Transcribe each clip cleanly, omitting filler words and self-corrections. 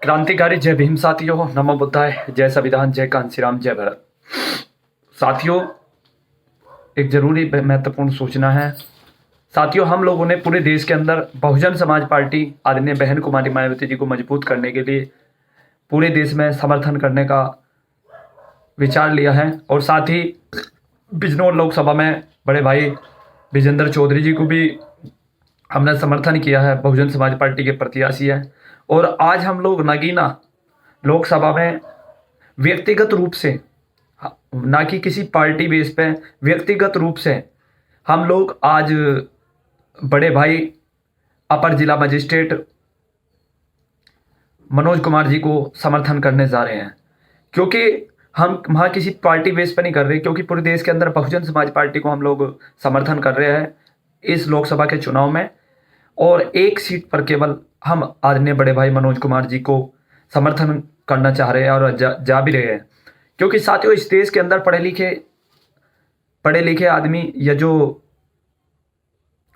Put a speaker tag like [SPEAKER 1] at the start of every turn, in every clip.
[SPEAKER 1] क्रांतिकारी जय भीम साथियों, नमो बुद्धाय, जय संविधान, जय कांशीराम, जय भारत। साथियों, एक जरूरी महत्वपूर्ण सूचना है। साथियों, हम लोगों ने पूरे देश के अंदर बहुजन समाज पार्टी आदरणीय बहन कुमारी मायावती जी को मजबूत करने के लिए पूरे देश में समर्थन करने का विचार लिया है। और साथ ही बिजनौर लोकसभा में बड़े भाई विजेंद्र चौधरी जी को भी हमने समर्थन किया है। बहुजन समाज पार्टी के प्रत्याशी है। और आज हम लोग नगीना लोकसभा में व्यक्तिगत रूप से, ना कि किसी पार्टी बेस पे, व्यक्तिगत रूप से हम लोग आज बड़े भाई अपर जिला मजिस्ट्रेट मनोज कुमार जी को समर्थन करने जा रहे हैं। क्योंकि हम वहाँ किसी पार्टी बेस पर नहीं कर रहे, क्योंकि पूरे देश के अंदर बहुजन समाज पार्टी को हम लोग समर्थन कर रहे हैं इस लोकसभा के चुनाव में। और एक सीट पर केवल हम आदरणीय बड़े भाई मनोज कुमार जी को समर्थन करना चाह रहे हैं और जा भी रहे हैं। क्योंकि साथियों, इस देश के अंदर पढ़े लिखे आदमी या जो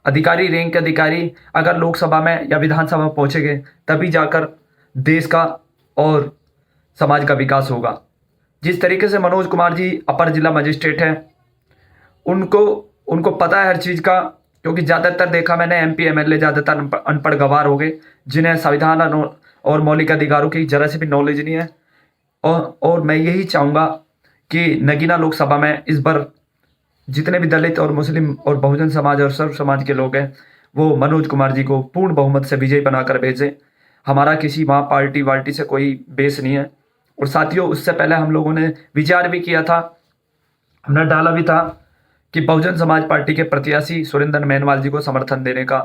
[SPEAKER 1] अधिकारी, रैंक के अधिकारी अगर लोकसभा में या विधानसभा में पहुंचेंगे तभी जाकर देश का और समाज का विकास होगा। जिस तरीके से मनोज कुमार जी अपर जिला मजिस्ट्रेट हैं, उनको पता है हर चीज़ का। क्योंकि ज़्यादातर देखा मैंने एमपी एमएलए ज़्यादातर अनपढ़ गवार हो गए, जिन्हें संविधान और मौलिक अधिकारों की जरा से भी नॉलेज नहीं है। और मैं यही चाहूँगा कि नगीना लोकसभा में इस बार जितने भी दलित और मुस्लिम और बहुजन समाज और सर्व समाज के लोग हैं, वो मनोज कुमार जी को पूर्ण बहुमत से विजयी बनाकर भेजें। हमारा किसी वहाँ पार्टी वार्टी से कोई बेस नहीं है। और साथियों, उससे पहले हम लोगों ने विचार भी किया था, हमने डाला भी था कि बहुजन समाज पार्टी के प्रत्याशी सुरेंद्र मेनवाल जी को समर्थन देने का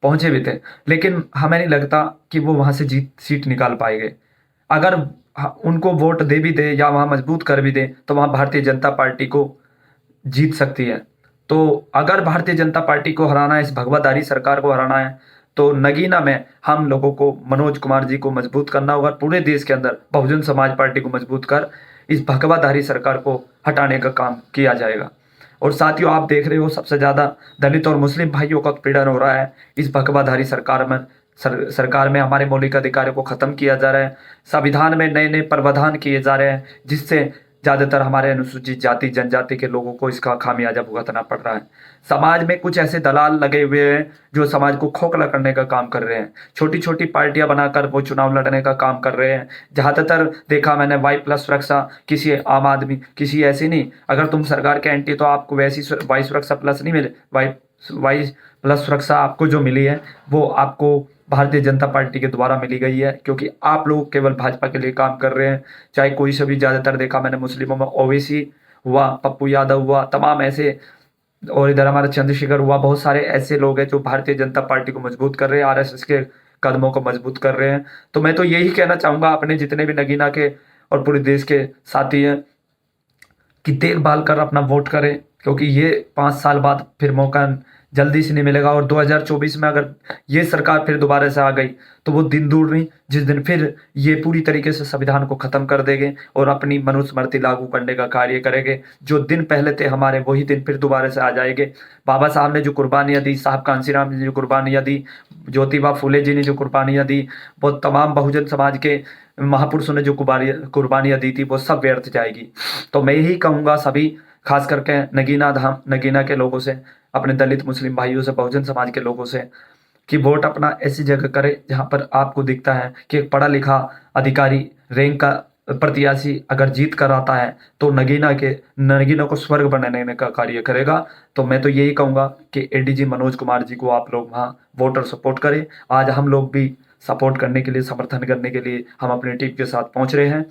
[SPEAKER 1] पहुंचे भी थे। लेकिन हमें नहीं लगता कि वो वहां से सीट निकाल पाएंगे। अगर उनको वोट दे भी दे या वहां मजबूत कर भी दे तो वहां भारतीय जनता पार्टी को जीत सकती है। तो अगर भारतीय जनता पार्टी को हराना है, इस भगवाधारी सरकार को हराना है, तो नगीना में हम लोगों को मनोज कुमार जी को मजबूत करना होगा। पूरे देश के अंदर बहुजन समाज पार्टी को मजबूत कर इस भगवाधारी सरकार को हटाने का काम किया जाएगा। और साथियों, आप देख रहे हो सबसे ज़्यादा दलित और मुस्लिम भाइयों का उत्पीड़न हो रहा है इस भगवाधारी सरकार में। सरकार में हमारे मौलिक अधिकारों को खत्म किया जा रहा है, संविधान में नए नए प्रावधान किए जा रहे हैं, जिससे ज़्यादातर हमारे अनुसूचित जाति जनजाति के लोगों को इसका खामियाजा भुगतना पड़ रहा है। समाज में कुछ ऐसे दलाल लगे हुए हैं जो समाज को खोखला करने का काम कर रहे हैं। छोटी छोटी पार्टियां बनाकर वो चुनाव लड़ने का काम कर रहे हैं। ज़्यादातर देखा मैंने वाई प्लस सुरक्षा, किसी आम आदमी, किसी ऐसी नहीं, अगर तुम सरकार के एंटी तो आपको वैसी वाई सुरक्षा प्लस नहीं मिले। वाई प्लस सुरक्षा आपको जो मिली है वो आपको भारतीय जनता पार्टी के द्वारा मिली गई है, क्योंकि आप लोग केवल भाजपा के लिए काम कर रहे हैं। चाहे कोई से भी, ज़्यादातर देखा मैंने मुस्लिमों में ओवैसी हुआ, पप्पू यादव हुआ, तमाम ऐसे, और इधर हमारा चंद्रशेखर हुआ, बहुत सारे ऐसे लोग हैं जो भारतीय जनता पार्टी को मजबूत कर रहे हैं, आरएसएस के कदमों को मजबूत कर रहे हैं। तो मैं तो यही कहना चाहूँगा अपने जितने भी नगीना के और पूरे देश के साथी हैं कि देखभाल कर अपना वोट करें, क्योंकि ये 5 साल बाद फिर मौका जल्दी से नहीं मिलेगा। और 2024 में अगर ये सरकार फिर दोबारा से आ गई तो वो दिन दूर नहीं जिस दिन फिर ये पूरी तरीके से संविधान को ख़त्म कर देंगे और अपनी मनुस्मृति लागू करने का कार्य करेंगे। जो दिन पहले थे हमारे, वही दिन फिर दोबारा से आ जाएंगे। बाबा साहब ने जो कुर्बानियाँ दी, साहब कांशीराम ने जो कुर्बानियाँ दी, ज्योतिबा फूले जी ने जो कुर्बानियाँ दी, वो तमाम बहुजन समाज के महापुरुषों ने जो कुर्बानियाँ दी थी, वो सब व्यर्थ जाएगी। तो मैं यही कहूँगा सभी, खास करके नगीना के लोगों से, अपने दलित मुस्लिम भाइयों से, बहुजन समाज के लोगों से, कि वोट अपना ऐसी जगह करें जहां पर आपको दिखता है कि एक पढ़ा लिखा अधिकारी, रैंक का प्रत्याशी अगर जीत कर आता है तो नगीना को स्वर्ग बनाने का कार्य करेगा। तो मैं तो यही कहूँगा कि एडीजी मनोज कुमार जी को आप लोग वहाँ वोटर सपोर्ट करें। आज हम लोग भी सपोर्ट करने के लिए, समर्थन करने के लिए हम अपनी टीम के साथ पहुँच रहे हैं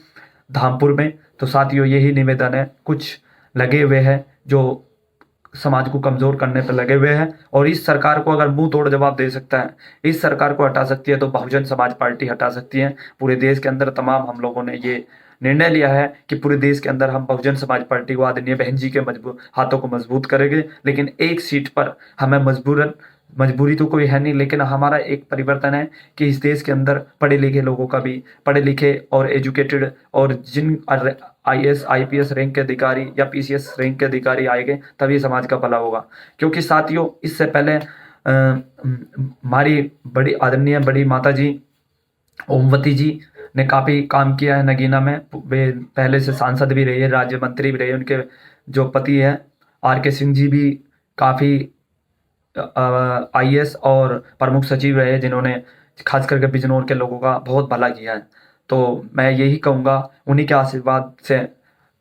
[SPEAKER 1] धामपुर में। तो साथियों, यही निवेदन है, कुछ लगे हुए हैं जो समाज को कमजोर करने पर लगे हुए हैं, और इस सरकार को अगर मुंह तोड़ जवाब दे सकता है, इस सरकार को हटा सकती है, तो बहुजन समाज पार्टी हटा सकती है। पूरे देश के अंदर तमाम हम लोगों ने ये निर्णय लिया है कि पूरे देश के अंदर हम बहुजन समाज पार्टी को आदरणीय बहन जी के हाथों को मजबूत करेंगे। लेकिन एक सीट पर हमें मजबूरी तो कोई है नहीं, लेकिन हमारा एक परिवर्तन है कि इस देश के अंदर पढ़े लिखे लोगों का भी, पढ़े लिखे और एजुकेटेड और जिन आईएएस आईपीएस रैंक के अधिकारी या पीसीएस रैंक के अधिकारी आएंगे तभी समाज का भला होगा। क्योंकि साथियों, इससे पहले हमारी बड़ी आदरणीय बड़ी माता जी ओमवती जी ने काफ़ी काम किया है नगीना में। वे पहले से सांसद भी रही है, राज्य मंत्री भी रही है। उनके जो पति है RK सिंह जी भी काफ़ी IAS और प्रमुख सचिव रहे, जिन्होंने खास करके बिजनौर के लोगों का बहुत भला किया है। तो मैं यही कहूँगा, उन्हीं के आशीर्वाद से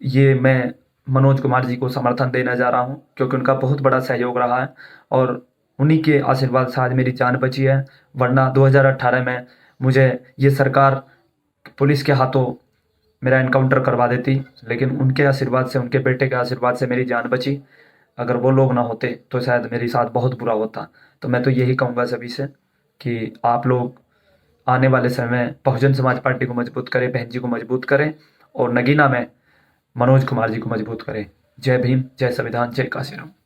[SPEAKER 1] ये मैं मनोज कुमार जी को समर्थन देने जा रहा हूँ, क्योंकि उनका बहुत बड़ा सहयोग रहा है और उन्हीं के आशीर्वाद से आज मेरी जान बची है। वरना 2018 में मुझे ये सरकार पुलिस के हाथों मेरा एनकाउंटर करवा देती, लेकिन उनके आशीर्वाद से, उनके बेटे के आशीर्वाद से मेरी जान बची। अगर वो लोग ना होते तो शायद मेरे साथ बहुत बुरा होता। तो मैं तो यही कहूँगा सभी से कि आप लोग आने वाले समय में बहुजन समाज पार्टी को मजबूत करें, बहन जी को मजबूत करें और नगीना में मनोज कुमार जी को मजबूत करें। जय भीम, जय संविधान, जय काशीराम।